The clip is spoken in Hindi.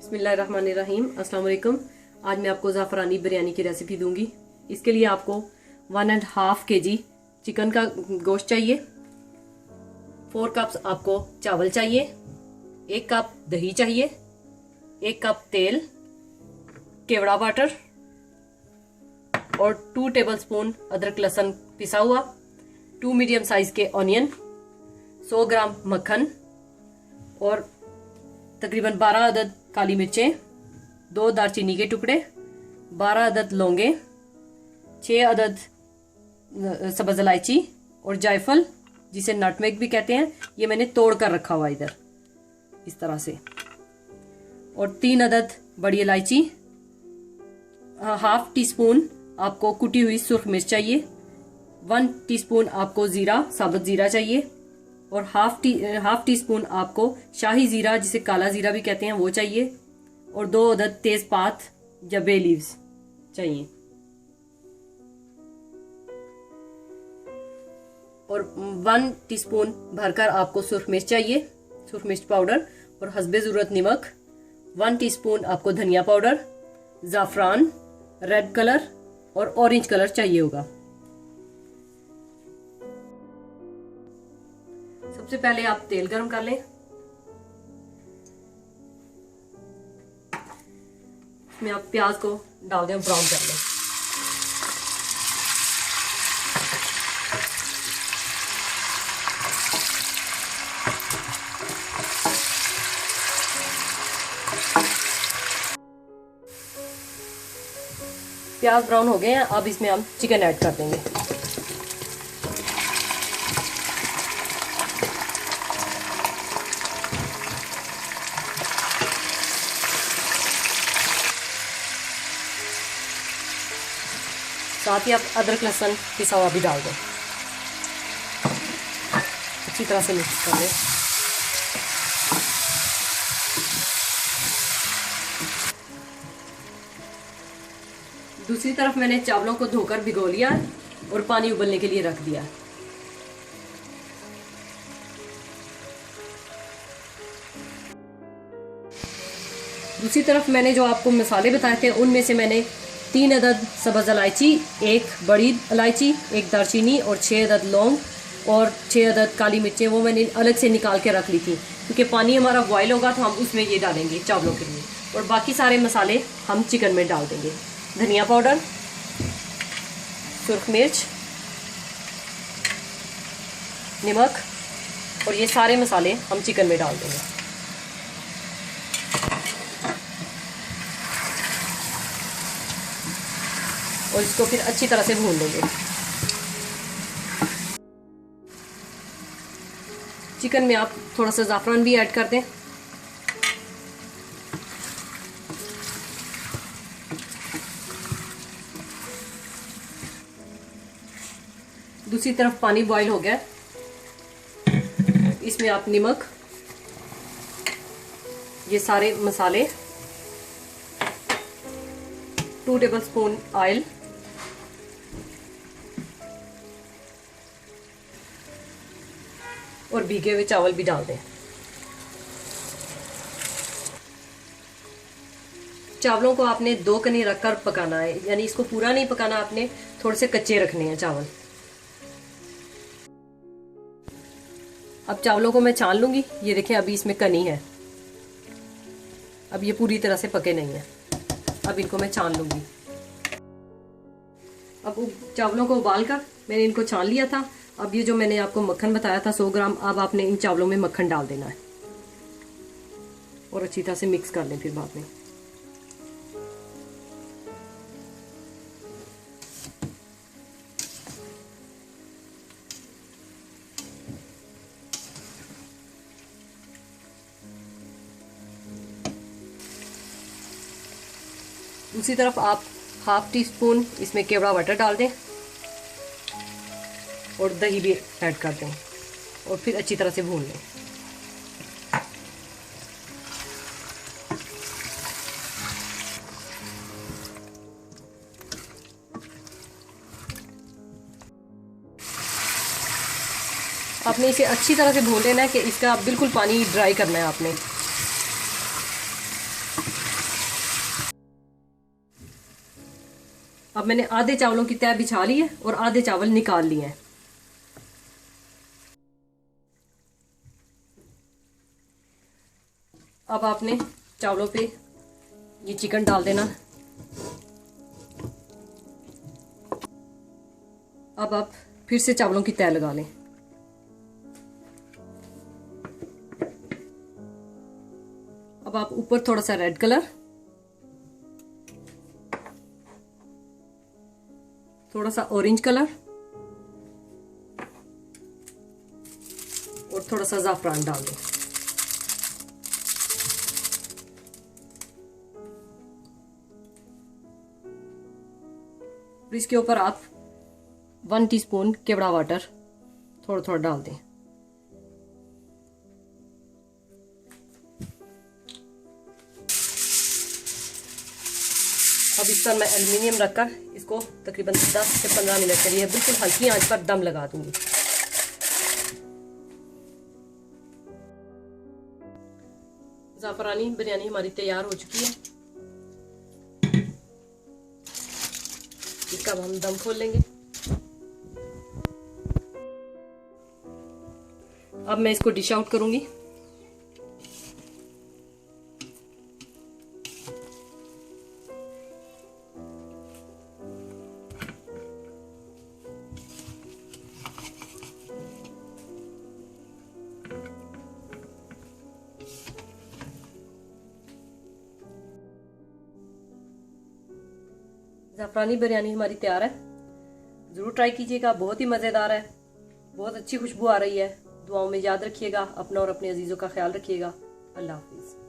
बिस्मिल्लाहिर्रहमानिर्रहीम। अस्सलाम वालेकुम। आज मैं आपको ज़ाफ़रानी बिरयानी की रेसिपी दूंगी। इसके लिए आपको 1.5 kg चिकन का गोश्त चाहिए, 4 कप्स आपको चावल चाहिए, 1 कप दही चाहिए, 1 कप तेल, केवड़ा वाटर और 2 टेबलस्पून अदरक लहसुन पिसा हुआ, 2 मीडियम साइज के ऑनियन, 100 ग्राम मक्खन और तकरीबन 12 अदद काली मिर्चें, 2 दालचीनी के टुकड़े, 12 अदद लौंगे, 6 अदद सब्ज़ इलायची और जायफल जिसे नटमेग भी कहते हैं, ये मैंने तोड़ कर रखा हुआ इधर इस तरह से, और 3 अदद बड़ी इलायची, हाफ टी स्पून आपको कुटी हुई सुर्ख मिर्च चाहिए, 1 टीस्पून आपको जीरा साबुत जीरा चाहिए और हाफ टी स्पून आपको शाही जीरा जिसे काला जीरा भी कहते हैं वो चाहिए और 2 अदद तेजपात या बे लीव्स चाहिए और 1 टीस्पून भरकर आपको सुर्ख मिर्च चाहिए, सुर्ख मिर्च पाउडर और हस्बे ज़रूरत नमक, 1 टीस्पून आपको धनिया पाउडर, ज़ाफ़रान, रेड कलर और ऑरेंज कलर चाहिए होगा। सबसे पहले आप तेल गरम कर लें। इसमें आप प्याज को डाल दें, ब्राउन कर लें। प्याज ब्राउन हो गए हैं, अब इसमें हम चिकन ऐड कर देंगे। साथ ही आप अदरक लहसुन पिसा हुआ भी डाल दें, अच्छी तरह से मिक्स कर लें। दूसरी तरफ मैंने चावलों को धोकर भिगो लिया और पानी उबलने के लिए रख दिया। दूसरी तरफ मैंने जो आपको मसाले बताए थे उनमें से मैंने 3 अदद सब्ज़ इलायची, 1 बड़ी इलायची, 1 दालचीनी और 6 अदद लौंग और 6 अदद काली मिर्चें वो मैंने अलग से निकाल के रख ली थी, क्योंकि पानी हमारा बॉयल होगा तो हम उसमें ये डालेंगे चावलों के लिए, और बाकी सारे मसाले हम चिकन में डाल देंगे। धनिया पाउडर, सुर्ख मिर्च, नमक और ये सारे मसाले हम चिकन में डाल देंगे। और इसको फिर अच्छी तरह से भून लेंगे। चिकन में आप थोड़ा सा ज़ाफ़रान भी ऐड कर दें। दूसरी तरफ पानी बॉईल हो गया, इसमें आप नमक, ये सारे मसाले, 2 टेबलस्पून ऑयल, और भीगे हुए चावल भी डाल दें। चावलों को आपने 2 कनी रखकर पकाना है, यानी इसको पूरा नहीं पकाना, आपने थोड़े से कच्चे रखने हैं चावल। अब चावलों को मैं छान लूंगी। ये देखें अभी इसमें कनी है, अब ये पूरी तरह से पके नहीं है। अब इनको मैं छान लूंगी। अब चावलों को उबाल कर मैंने इनको छान लिया था। अब ये जो मैंने आपको मक्खन बताया था 100 ग्राम, अब आपने इन चावलों में मक्खन डाल देना है और अच्छी तरह से मिक्स कर लें फिर बाद में। दूसरी तरफ आप हाफ टी स्पून इसमें केवड़ा वाटर डाल दें और दही भी ऐड कर दें और फिर अच्छी तरह से भून लें। आपने इसे अच्छी तरह से भून लेना है कि इसका बिल्कुल पानी ड्राई करना है आपने। अब मैंने आधे चावलों की तह बिछा ली है और आधे चावल निकाल लिए हैं। अब आपने चावलों पे ये चिकन डाल देना। अब आप फिर से चावलों की तह लगा लें। अब आप ऊपर थोड़ा सा रेड कलर, थोड़ा सा ऑरेंज कलर और थोड़ा सा ज़ाफ़रान डाल दें। फिर इसके ऊपर आप 1 टीस्पून केवड़ा वाटर थोड़ा थोड़ा डाल दें। अब इस पर मैं एल्युमिनियम रखकर इसको तकरीबन 10 से 15 मिनट के लिए बिल्कुल हल्की आंच पर दम लगा दूंगी। ज़ाफ़रानी बिरयानी हमारी तैयार हो चुकी है। इसका अब हम दम खोल लेंगे। अब मैं इसको डिश आउट करूंगी। ज़ाफ़रानी बिरयानी हमारी तैयार है। ज़रूर ट्राई कीजिएगा, बहुत ही मज़ेदार है, बहुत अच्छी खुशबू आ रही है। दुआओं में याद रखिएगा, अपना और अपने अजीज़ों का ख्याल रखिएगा। अल्लाह हाफिज़।